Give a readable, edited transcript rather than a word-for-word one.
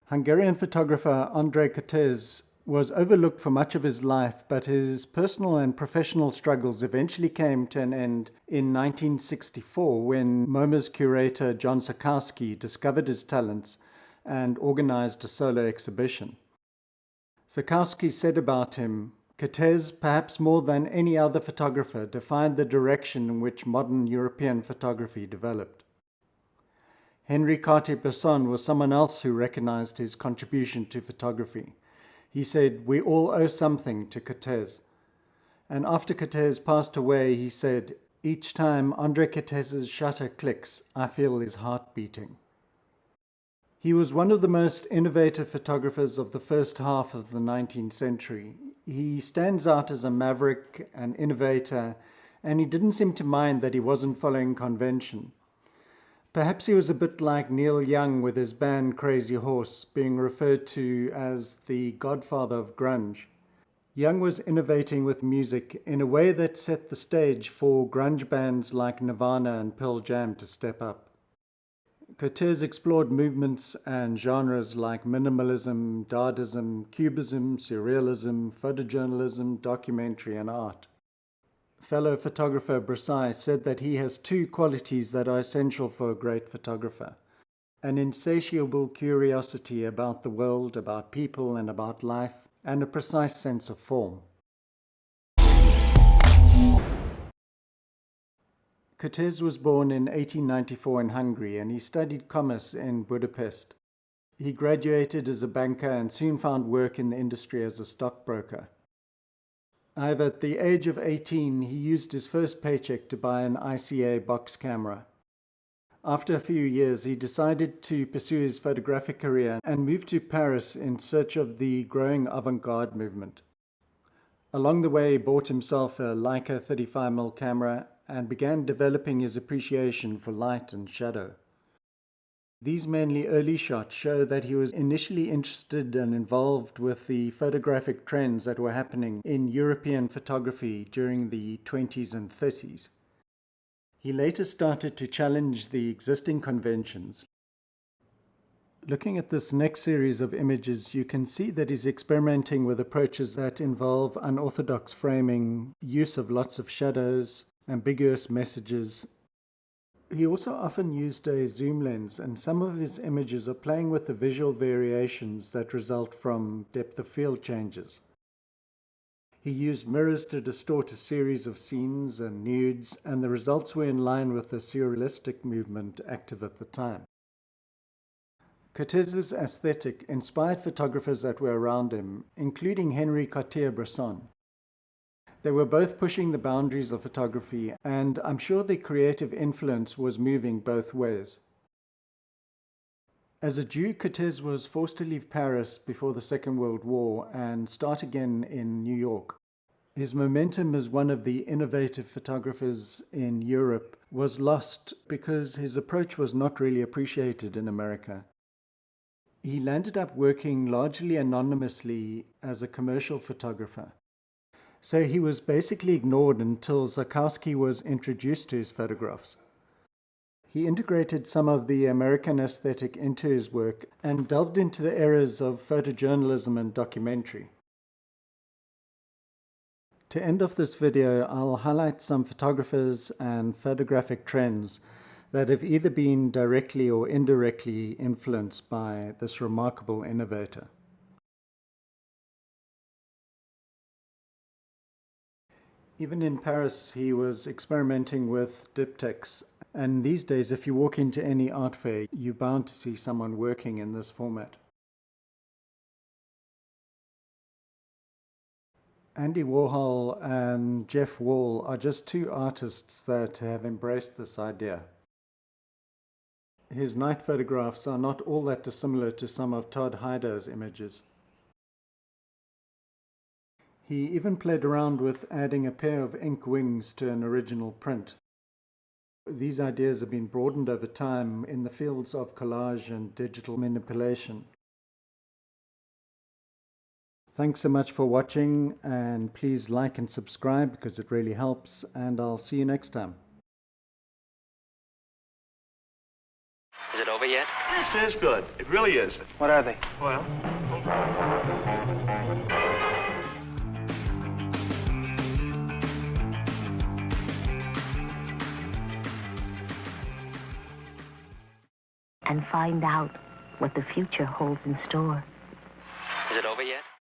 Hungarian photographer Andre Cortez was overlooked for much of his life, but his personal and professional struggles eventually came to an end in 1964 when MoMA's curator John Sakowski discovered his talents and organized a solo exhibition. Sakowski said about him, "Kertész, perhaps more than any other photographer, defined the direction in which modern European photography developed." André Kertész was someone else who recognized his contribution to photography. He said, "We all owe something to Kertész." And after Kertész passed away, he said, "Each time Andre Kertész's shutter clicks, I feel his heart beating." He was one of the most innovative photographers of the first half of the 19th century. He stands out as a maverick, an innovator, and he didn't seem to mind that he wasn't following convention. Perhaps he was a bit like Neil Young with his band Crazy Horse, being referred to as the godfather of grunge. Young was innovating with music in a way that set the stage for grunge bands like Nirvana and Pearl Jam to step up. Kertész explored movements and genres like minimalism, Dadaism, Cubism, Surrealism, photojournalism, documentary, and art. Fellow photographer Brassai said that he has two qualities that are essential for a great photographer: an insatiable curiosity about the world, about people, and about life, and a precise sense of form. Kertész was born in 1894 in Hungary, and he studied commerce in Budapest. He graduated as a banker and soon found work in the industry as a stockbroker. However, at the age of 18, he used his first paycheck to buy an ICA box camera. After a few years, he decided to pursue his photographic career and moved to Paris in search of the growing avant-garde movement. Along the way, he bought himself a Leica 35mm camera and began developing his appreciation for light and shadow. These mainly early shots show that he was initially interested and involved with the photographic trends that were happening in European photography during the 20s and 30s. He later started to challenge the existing conventions. Looking at this next series of images, you can see that he's experimenting with approaches that involve unorthodox framing, use of lots of shadows, ambiguous messages. He also often used a zoom lens, and some of his images are playing with the visual variations that result from depth of field changes. He used mirrors to distort a series of scenes and nudes, and the results were in line with the surrealistic movement active at the time. Kertész's aesthetic inspired photographers that were around him, including André Kertész. They were both pushing the boundaries of photography, and I'm sure their creative influence was moving both ways. As a Jew, Kertész was forced to leave Paris before the Second World War and start again in New York. His momentum as one of the innovative photographers in Europe was lost because his approach was not really appreciated in America. He landed up working largely anonymously as a commercial photographer. So he was basically ignored until Sakowski was introduced to his photographs. He integrated some of the American aesthetic into his work and delved into the areas of photojournalism and documentary. To end off this video, I'll highlight some photographers and photographic trends that have either been directly or indirectly influenced by this remarkable innovator. Even in Paris, he was experimenting with diptychs, and these days, if you walk into any art fair, you're bound to see someone working in this format. Andy Warhol and Jeff Wall are just two artists that have embraced this idea. His night photographs are not all that dissimilar to some of Todd Hyder's images. He even played around with adding a pair of ink wings to an original print. These ideas have been broadened over time in the fields of collage and digital manipulation. Thanks so much for watching, and please like and subscribe because it really helps, and I'll see you next time. Is it over yet? Yes, it is good. It really is. What are they? Well, and find out what the future holds in store. Is it over yet?